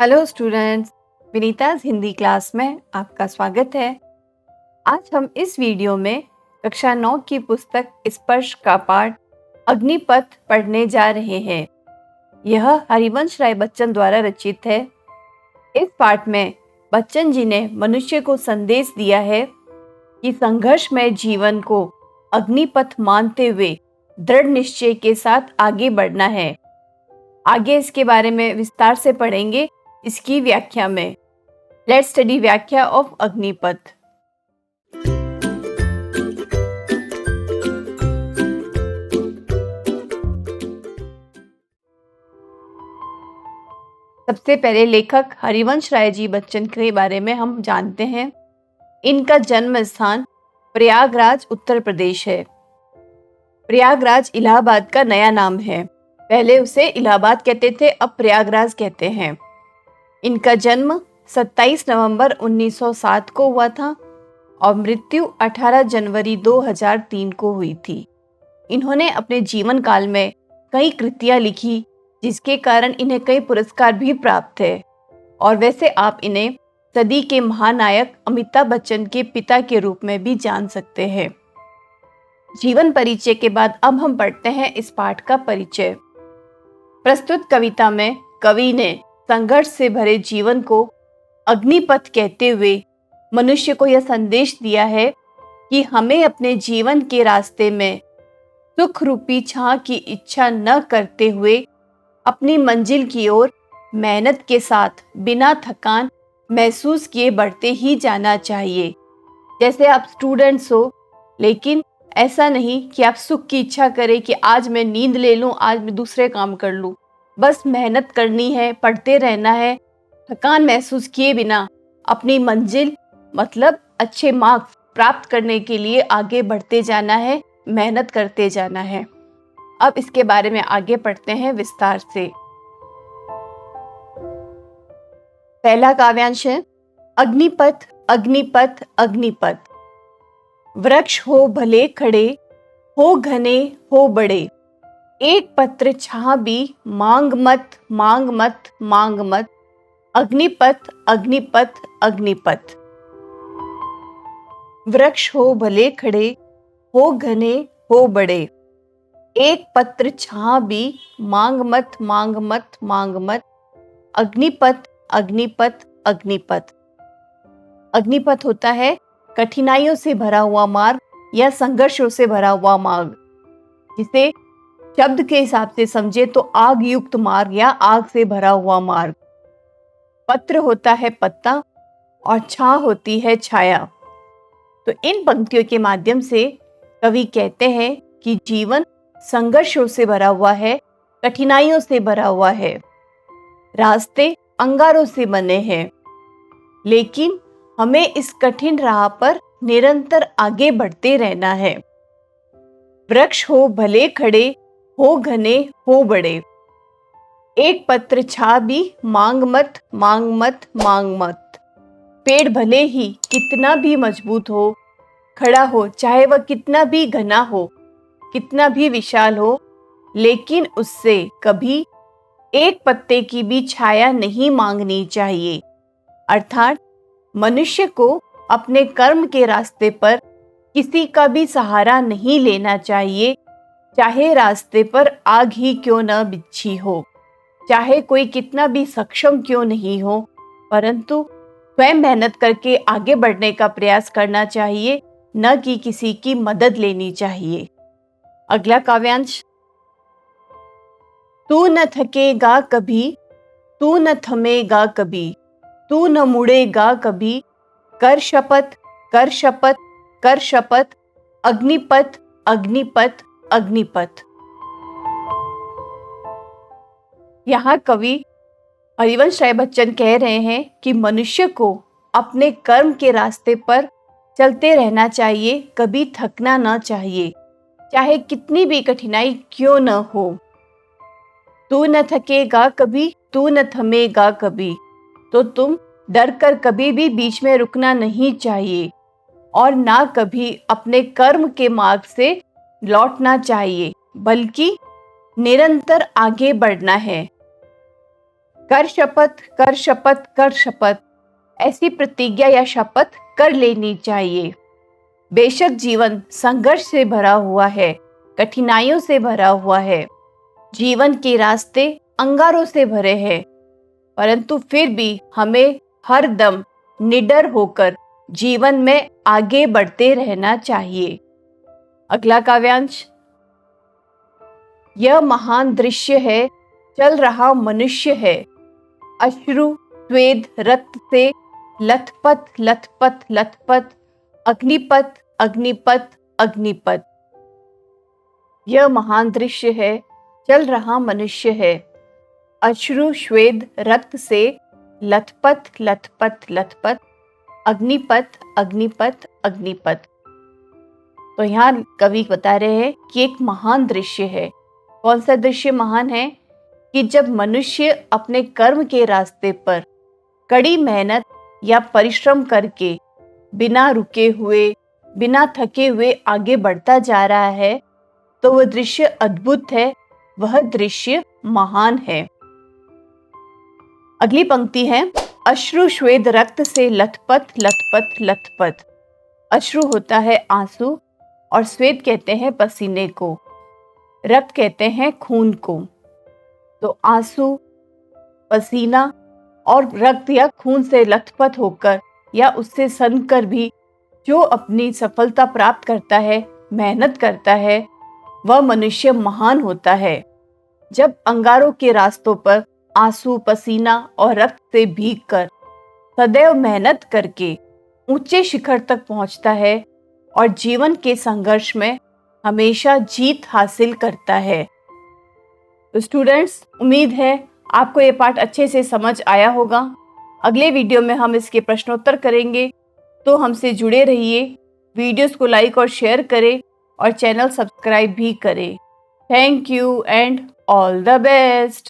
Hello students, Vinita's Hindi class में आपका स्वागत है। आज हम इस वीडियो में कक्षा 9 की पुस्तक स्पर्श का पाठ अग्निपथ पढ़ने जा रहे हैं। यह हरिवंश राय बच्चन द्वारा रचित है। इस पाठ में बच्चन जी ने मनुष्य को संदेश दिया है कि संघर्षमय जीवन को अग्निपथ मानते हुए दृढ़ निश्चय के साथ आगे बढ़ना है। आगे इसके बारे में विस्तार से पढ़ेंगे इसकी व्याख्या में। लेट्स स्टडी व्याख्या ऑफ अग्निपथ। सबसे पहले लेखक हरिवंश राय जी बच्चन के बारे में हम जानते हैं। इनका जन्म स्थान प्रयागराज उत्तर प्रदेश है। प्रयागराज इलाहाबाद का नया नाम है। पहले उसे इलाहाबाद कहते थे, अब प्रयागराज कहते हैं। इनका जन्म 27 नवंबर 1907 को हुआ था और मृत्यु 18 जनवरी 2003 को हुई थी। इन्होंने अपने जीवन काल में कई कृतियां लिखी, जिसके कारण इन्हें कई पुरस्कार भी प्राप्त थे। और वैसे आप इन्हें सदी के महानायक अमिताभ बच्चन के पिता के रूप में भी जान सकते हैं। जीवन परिचय के बाद अब हम पढ़ते हैं इस पाठ का परिचय। प्रस्तुत कविता में कवि ने संघर्ष से भरे जीवन को अग्निपथ कहते हुए मनुष्य को यह संदेश दिया है कि हमें अपने जीवन के रास्ते में सुख रूपी छां की इच्छा न करते हुए अपनी मंजिल की ओर मेहनत के साथ बिना थकान महसूस किए बढ़ते ही जाना चाहिए। जैसे आप स्टूडेंट्स हो, लेकिन ऐसा नहीं कि आप सुख की इच्छा करें कि आज मैं नींद ले लूं, आज मैं दूसरे काम कर लूं। बस मेहनत करनी है, पढ़ते रहना है, थकान महसूस किए बिना अपनी मंजिल मतलब अच्छे मार्क्स प्राप्त करने के लिए आगे बढ़ते जाना है, मेहनत करते जाना है। अब इसके बारे में आगे पढ़ते हैं विस्तार से। पहला काव्यांश है अग्निपथ अग्निपथ अग्निपथ। वृक्ष हो भले खड़े, हो घने हो बड़े, एक पत्र छाह भी मांग मत मांग मत मांग मत, अग्निपथ अग्निपथ अग्निपथ। वृक्ष हो भले खड़े, हो घने हो बड़े, एक पत्र छाह भी मांग मत मांग मत मांग मत, अग्निपथ अग्निपथ अग्निपथ। अग्निपथ होता है कठिनाइयों से भरा हुआ मार्ग या संघर्षों से भरा हुआ मार्ग। जिसे शब्द के हिसाब से समझे तो आग युक्त मार्ग या आग से भरा हुआ मार्ग। पत्र होता है पत्ता और छां होती है छाया। तो इन पंक्तियों के माध्यम से कवि कहते हैं कि जीवन संघर्षों से भरा हुआ है, कठिनाइयों से भरा हुआ है, रास्ते अंगारों से बने हैं, लेकिन हमें इस कठिन राह पर निरंतर आगे बढ़ते रहना है। वृक्ष हो भले खड़े, हो घने हो बड़े, एक पत्र छा भी मांग मत मांग मत मांग मत। पेड़ भले ही कितना भी मजबूत हो, खड़ा हो, चाहे वह कितना भी घना हो, कितना भी विशाल हो, लेकिन उससे कभी एक पत्ते की भी छाया नहीं मांगनी चाहिए। अर्थात मनुष्य को अपने कर्म के रास्ते पर किसी का भी सहारा नहीं लेना चाहिए, चाहे रास्ते पर आग ही क्यों न बिछी हो, चाहे कोई कितना भी सक्षम क्यों नहीं हो, परंतु स्वयं मेहनत करके आगे बढ़ने का प्रयास करना चाहिए, न कि किसी की मदद लेनी चाहिए। अगला काव्यांश। तू न थकेगा कभी, तू न थमेगा कभी, तू न मुड़ेगा कभी, कर शपथ कर शपथ कर शपथ, अग्निपथ अग्निपथ अग्निपथ। यहाँ कवि हरिवंश राय बच्चन कह रहे हैं कि मनुष्य को अपने कर्म के रास्ते पर चलते रहना चाहिए, कभी थकना न चाहिए, चाहे कितनी भी कठिनाई क्यों न हो। तू न थकेगा कभी, तू न थमेगा कभी, तो तुम डर कर कभी भी बीच में रुकना नहीं चाहिए और ना कभी अपने कर्म के मार्ग से लौटना चाहिए, बल्कि निरंतर आगे बढ़ना है। कर शपथ, कर शपथ, कर शपथ, ऐसी प्रतिज्ञा या शपथ कर लेनी चाहिए। बेशक जीवन संघर्ष से भरा हुआ है, कठिनाइयों से भरा हुआ है, जीवन के रास्ते अंगारों से भरे हैं, परंतु फिर भी हमें हर दम निडर होकर जीवन में आगे बढ़ते रहना चाहिए। अगला काव्यांश। यह महान दृश्य है, चल रहा मनुष्य है, अश्रु स्वेद रक्त से लथपथ लथपथ लथपथ, अग्निपथ अग्निपथ अग्निपथ। यह महान दृश्य है, चल रहा मनुष्य है, अश्रु श्वेद रक्त से लथपथ लथपथ लथपथ, अग्निपथ अग्निपथ अग्निपथ। तो यहाँ कवि बता रहे हैं कि एक महान दृश्य है। कौन सा दृश्य महान है? कि जब मनुष्य अपने कर्म के रास्ते पर कड़ी मेहनत या परिश्रम करके बिना रुके हुए, बिना थके हुए आगे बढ़ता जा रहा है, तो वह दृश्य अद्भुत है, वह दृश्य महान है। अगली पंक्ति है, अश्रु श्वेद रक्त से लथपथ लथपथ लथपथ। अश्रु होता है आंसू और श्वेत कहते हैं पसीने को, रक्त कहते हैं खून को। तो आंसू, पसीना और रक्त या खून से लथपथ होकर या उससे सनकर भी जो अपनी सफलता प्राप्त करता है, मेहनत करता है, वह मनुष्य महान होता है। जब अंगारों के रास्तों पर आंसू, पसीना और रक्त से भीगकर सदैव मेहनत करके ऊंचे शिखर तक पहुंचता है और जीवन के संघर्ष में हमेशा जीत हासिल करता है। तो स्टूडेंट्स, उम्मीद है आपको ये पाठ अच्छे से समझ आया होगा। अगले वीडियो में हम इसके प्रश्नोत्तर करेंगे, तो हमसे जुड़े रहिए। वीडियोस को लाइक और शेयर करें और चैनल सब्सक्राइब भी करें। Thank you and all the best.